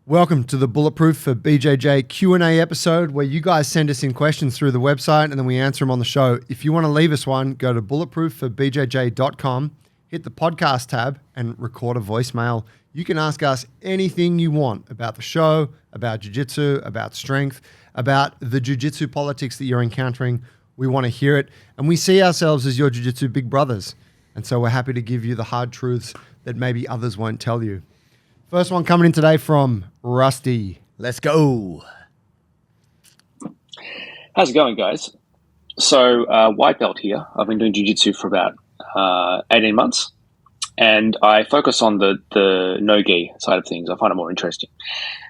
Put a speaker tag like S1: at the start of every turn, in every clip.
S1: Welcome to the Bulletproof for BJJ Q&A episode where you guys send us in questions through the website and then we answer them on the show. If you want to leave us one, go to bulletproofforbjj.com, hit the podcast tab and record a voicemail. You can ask us anything you want about the show, about jiu-jitsu, about strength, about the jiu-jitsu politics that you're encountering. We want to hear it. And we see ourselves as your jiu-jitsu big brothers. And so we're happy to give you the hard truths that maybe others won't tell you. First one coming in today from Rusty.
S2: Let's go.
S3: How's it going, guys? So, white belt here. I've been doing jiu-jitsu for about 18 months, and I focus on the nogi side of things. I find it more interesting.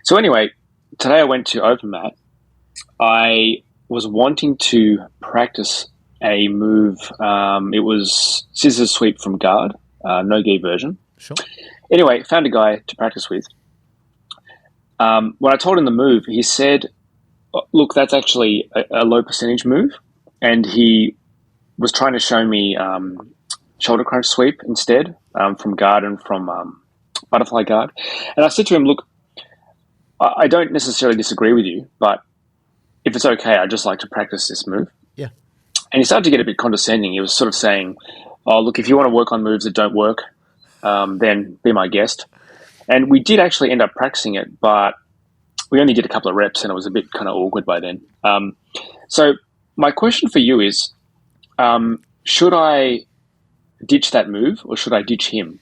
S3: So anyway, today I went to open mat. I was wanting to practice a move. It was scissors sweep from guard, nogi version.
S2: Sure.
S3: Anyway, found a guy to practice with. When I told him the move, he said, look, that's actually a low percentage move. And he was trying to show me shoulder crunch sweep instead from guard and from butterfly guard. And I said to him, look, I don't necessarily disagree with you, but if it's okay, I'd just like to practice this move.
S2: Yeah.
S3: And he started to get a bit condescending. He was sort of saying, oh, look, if you want to work on moves that don't work, then be my guest. And we did actually end up practicing it, but we only did a couple of reps and it was a bit kind of awkward by then. So my question for you is, should I ditch that move or should I ditch him?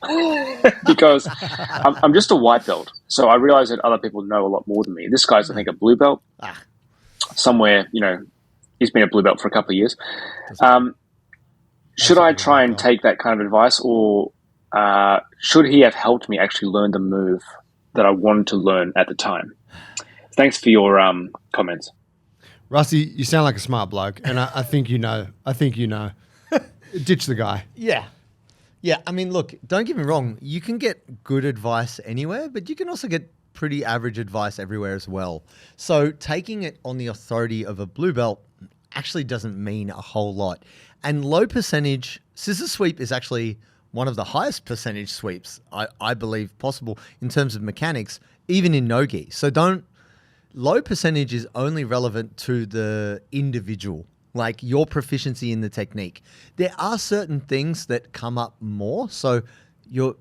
S3: Because I'm just a white belt. So I realize that other people know a lot more than me. This guy's, I think, a blue belt. Somewhere, he's been a blue belt for a couple of years. Should I try and take that kind of advice, or should he have helped me actually learn the move that I wanted to learn at the time? Thanks for your comments.
S1: Rusty, you sound like a smart bloke, and I think you know. Ditch the guy.
S2: Yeah. Yeah, I mean, look, don't get me wrong. You can get good advice anywhere, but you can also get pretty average advice everywhere as well. So taking it on the authority of a blue belt actually doesn't mean a whole lot. And low percentage, scissor sweep is actually one of the highest percentage sweeps, I believe, possible in terms of mechanics, even in no-gi. So low percentage is only relevant to the individual, like your proficiency in the technique. There are certain things that come up more. So your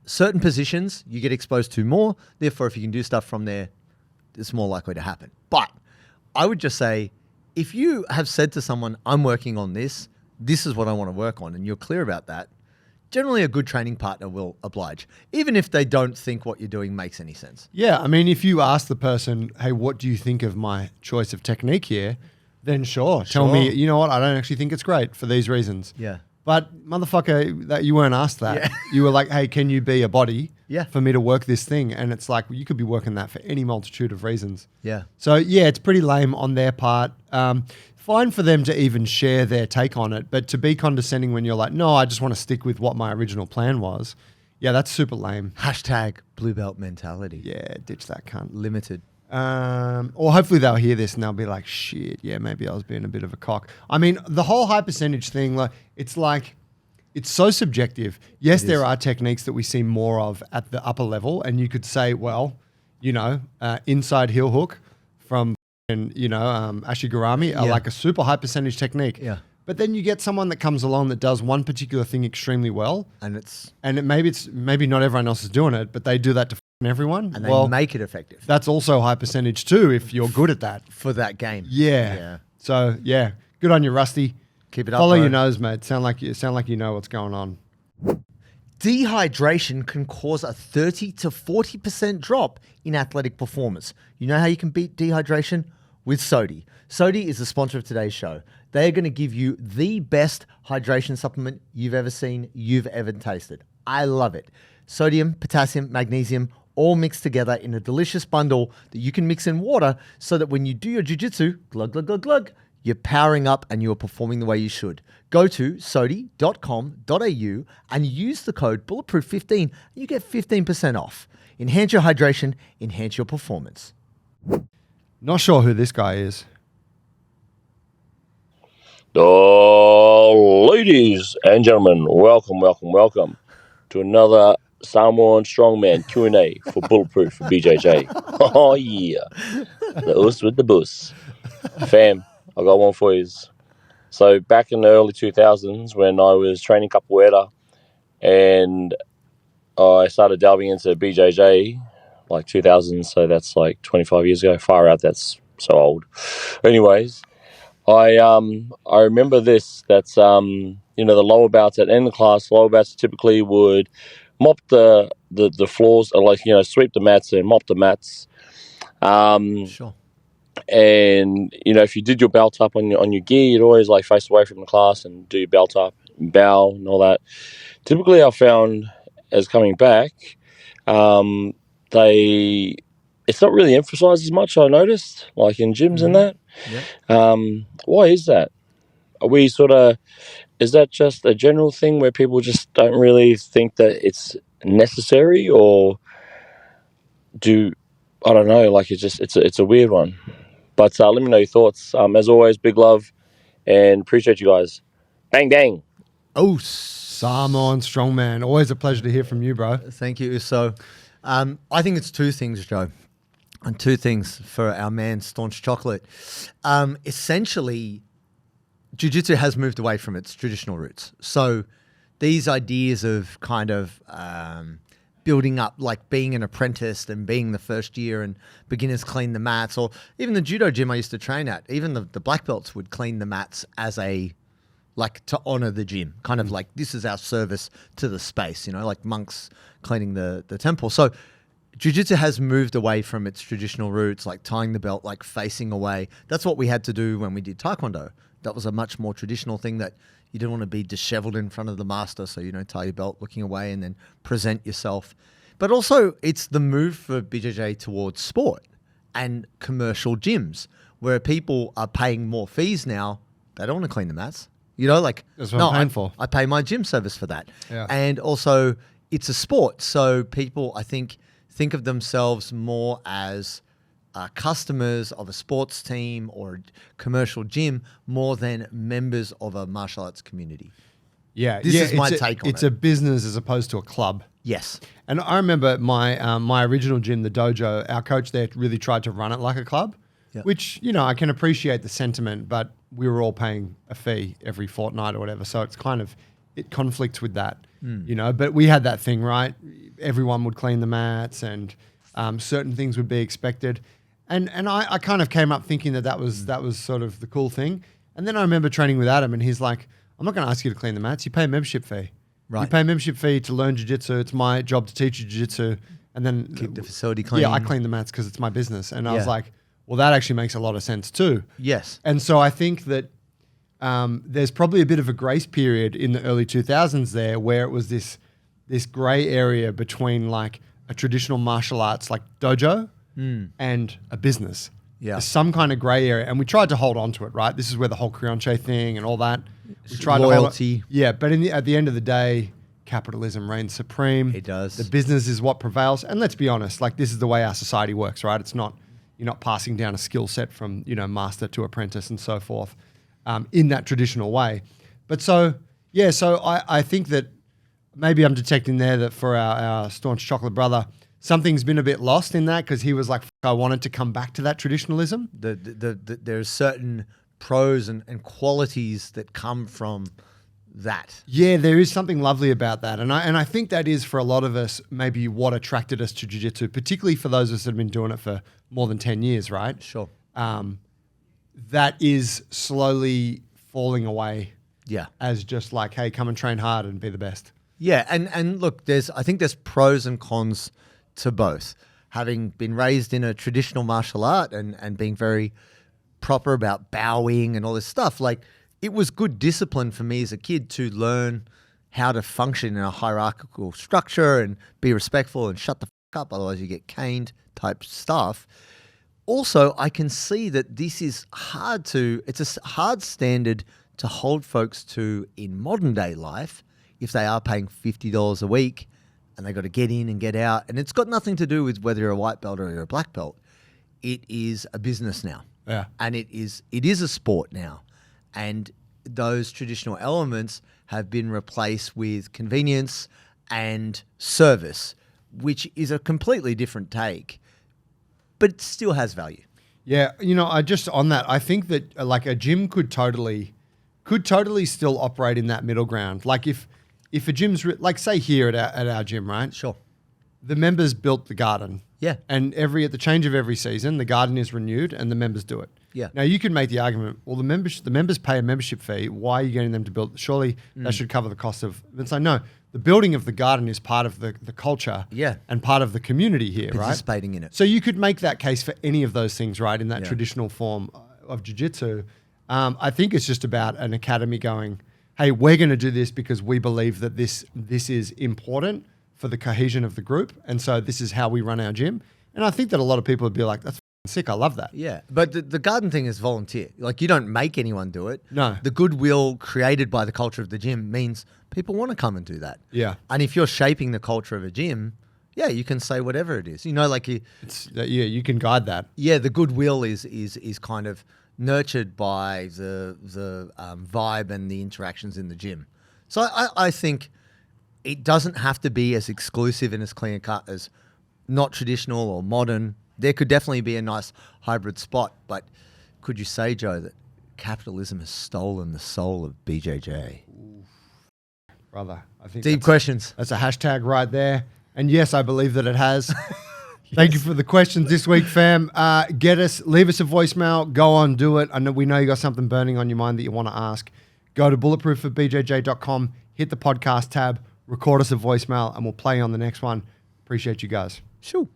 S2: certain positions you get exposed to more. Therefore, if you can do stuff from there, it's more likely to happen. But I would just say, if you have said to someone, I'm working on this is what I want to work on, and you're clear about that, generally a good training partner will oblige, even if they don't think what you're doing makes any sense.
S1: Yeah, I mean, if you ask the person, hey, what do you think of my choice of technique here? Then sure. Tell me, you know what, I don't actually think it's great for these reasons.
S2: Yeah.
S1: But motherfucker, that you weren't asked that. Yeah. You were like, hey, can you be a body for me to work this thing? And it's like, well, you could be working that for any multitude of reasons.
S2: Yeah.
S1: So yeah, it's pretty lame on their part. Fine for them to even share their take on it, but to be condescending when you're like, no, I just want to stick with what my original plan was. Yeah, that's super lame.
S2: Hashtag blue belt mentality.
S1: Yeah, ditch that cunt.
S2: Limited.
S1: Or hopefully they'll hear this and they'll be like, shit, yeah, maybe I was being a bit of a cock. I mean, the whole high percentage thing, it's so subjective. Yes, there are techniques that we see more of at the upper level, and you could say, well, inside heel hook from Ashigarami are like a super high percentage technique.
S2: Yeah.
S1: But then you get someone that comes along that does one particular thing extremely well, maybe not everyone else is doing it, but they do that to everyone,
S2: and they make it effective.
S1: That's also high percentage too if you're good at that
S2: for that game.
S1: Yeah. So yeah, good on you, Rusty.
S2: Keep it up.
S1: Follow your nose, mate. Sound like you know what's going on.
S2: Dehydration can cause a 30 to 40% drop in athletic performance. You know how you can beat dehydration? With Sodi. Sodi is the sponsor of today's show. They are going to give you the best hydration supplement you've ever seen, you've ever tasted. I love it. Sodium, potassium, magnesium, all mixed together in a delicious bundle that you can mix in water so that when you do your jiu-jitsu, glug, glug, glug, glug, you're powering up and you're performing the way you should. Go to sodi.com.au and use the code Bulletproof15 and you get 15% off. Enhance your hydration, enhance your performance.
S1: Not sure who this guy is.
S4: Ladies and gentlemen, welcome to another Samoan Strongman Q&A for Bulletproof for BJJ. Oh, yeah. The us with the bus. Fam, I got one for you. So back in the early 2000s when I was training capoeira and I started delving into BJJ, like 2000, so that's like 25 years ago. Far out, that's so old. Anyways, I remember this. That's the lower bouts at the end of the class. Lower bouts typically would mop the floors, or sweep the mats and mop the mats.
S2: Sure.
S4: And if you did your belt up on your gear, you'd always like face away from the class and do your belt up, and bow, and all that. Typically, I found as coming back, it's not really emphasized as much. I noticed, like in gyms and that.
S2: Yeah.
S4: Why is that? Is that just a general thing where people just don't really think that it's necessary, or I don't know, like it's a weird one. But let me know your thoughts. As always, big love and appreciate you guys. Bang, bang.
S2: Oh,
S1: Samoan Strongman. Always a pleasure to hear from you, bro.
S2: thank you. So I think it's two things, Joe, and two things for our man, Staunch Chocolate. Essentially, Jiu Jitsu has moved away from its traditional roots. So these ideas of kind of building up, like being an apprentice and being the first year and beginners clean the mats, or even the judo gym I used to train at, even the black belts would clean the mats as to honor the gym, kind of like this is our service to the space, like monks cleaning the temple. So Jiu-Jitsu has moved away from its traditional roots, like tying the belt, like facing away. That's what we had to do when we did Taekwondo. That was a much more traditional thing, that you didn't want to be disheveled in front of the master, so tie your belt looking away and then present yourself. But also, it's the move for BJJ towards sport and commercial gyms, where people are paying more fees now. They don't want to clean the mats.
S1: That's what I'm paying for.
S2: I pay my gym service for that.
S1: Yeah.
S2: And also, it's a sport, so people, I think of themselves more as customers of a sports team or a commercial gym more than members of a martial arts community. This is my take on it.
S1: It's a business as opposed to a club.
S2: Yes.
S1: And I remember my original gym, the dojo, our coach there really tried to run it like a club, which, I can appreciate the sentiment, but we were all paying a fee every fortnight or whatever. So it's kind of, it conflicts with that, but we had that thing, right? Everyone would clean the mats and certain things would be expected. And I kind of came up thinking that was sort of the cool thing. And then I remember training with Adam and he's like, I'm not going to ask you to clean the mats. You pay a membership fee.
S2: Right.
S1: You pay a membership fee to learn jiu-jitsu. It's my job to teach you jiu-jitsu. And then
S2: keep the facility clean.
S1: Yeah, I clean the mats because it's my business. And I was like, well, that actually makes a lot of sense too.
S2: Yes.
S1: And so I think that there's probably a bit of a grace period in the early 2000s there where it was this gray area between like a traditional martial arts like dojo and a business.
S2: Yeah.
S1: There's some kind of gray area. And we tried to hold on to it, right? This is where the whole Crionche thing and all that. We tried
S2: loyalty.
S1: to hold but at the end of the day, capitalism reigns supreme.
S2: It does.
S1: The business is what prevails. And let's be honest, like this is the way our society works, right? It's not, you're not passing down a skill set from, master to apprentice and so forth in that traditional way. But so I think that maybe I'm detecting there that for our staunch chocolate brother, something's been a bit lost in that because he was like, I wanted to come back to that traditionalism.
S2: There's certain pros and qualities that come from that.
S1: Yeah, there is something lovely about that. And I think that is for a lot of us maybe what attracted us to jiu-jitsu, particularly for those of us that have been doing it for more than 10 years, right?
S2: Sure.
S1: That is slowly falling away.
S2: Yeah.
S1: As just like, hey, come and train hard and be the best.
S2: Yeah, and look, I think there's pros and cons to both. Having been raised in a traditional martial art and being very proper about bowing and all this stuff, like it was good discipline for me as a kid to learn how to function in a hierarchical structure and be respectful and shut the fuck up, otherwise you get caned type stuff. Also, I can see that this is it's a hard standard to hold folks to in modern day life if they are paying $50 a week and they got to get in and get out. And it's got nothing to do with whether you're a white belt or you're a black belt. It is a business now.
S1: Yeah.
S2: And it is a sport now. And those traditional elements have been replaced with convenience and service, which is a completely different take, but it still has value.
S1: Yeah, I just on that, I think that like a gym could totally still operate in that middle ground. Like if a gym's like say here at our gym, right?
S2: Sure.
S1: The members built the garden.
S2: Yeah.
S1: And at the change of every season, the garden is renewed and the members do it.
S2: Yeah.
S1: Now you can make the argument, well, the members pay a membership fee. Why are you getting them to build? Surely that should cover the cost of. It's like no, the building of the garden is part of the culture.
S2: Yeah.
S1: And part of the community here, right?
S2: Participating in it.
S1: So you could make that case for any of those things, right? In that traditional form of jiu-jitsu. I think it's just about an academy going, hey, we're going to do this because we believe that this is important for the cohesion of the group. And so this is how we run our gym. And I think that a lot of people would be like, that's sick. I love that.
S2: Yeah. But the garden thing is volunteer. Like you don't make anyone do it.
S1: No.
S2: The goodwill created by the culture of the gym means people want to come and do that.
S1: Yeah.
S2: And if you're shaping the culture of a gym, yeah, you can say whatever it is. Like
S1: you can guide that.
S2: yeah, the goodwill is kind of nurtured by the vibe and the interactions in the gym. So I think it doesn't have to be as exclusive and as clean cut as not traditional or modern. There could definitely be a nice hybrid spot, but could you say, Joe, that capitalism has stolen the soul of BJJ?
S1: Brother, I think
S2: Deep questions.
S1: that's a hashtag right there. And yes, I believe that it has. Thank you for the questions this week, fam. Leave us a voicemail. Go on, do it. We know you got something burning on your mind that you want to ask. Go to bulletproof@bjj.com, hit the podcast tab, record us a voicemail, and we'll play you on the next one. Appreciate you guys.
S2: Sure.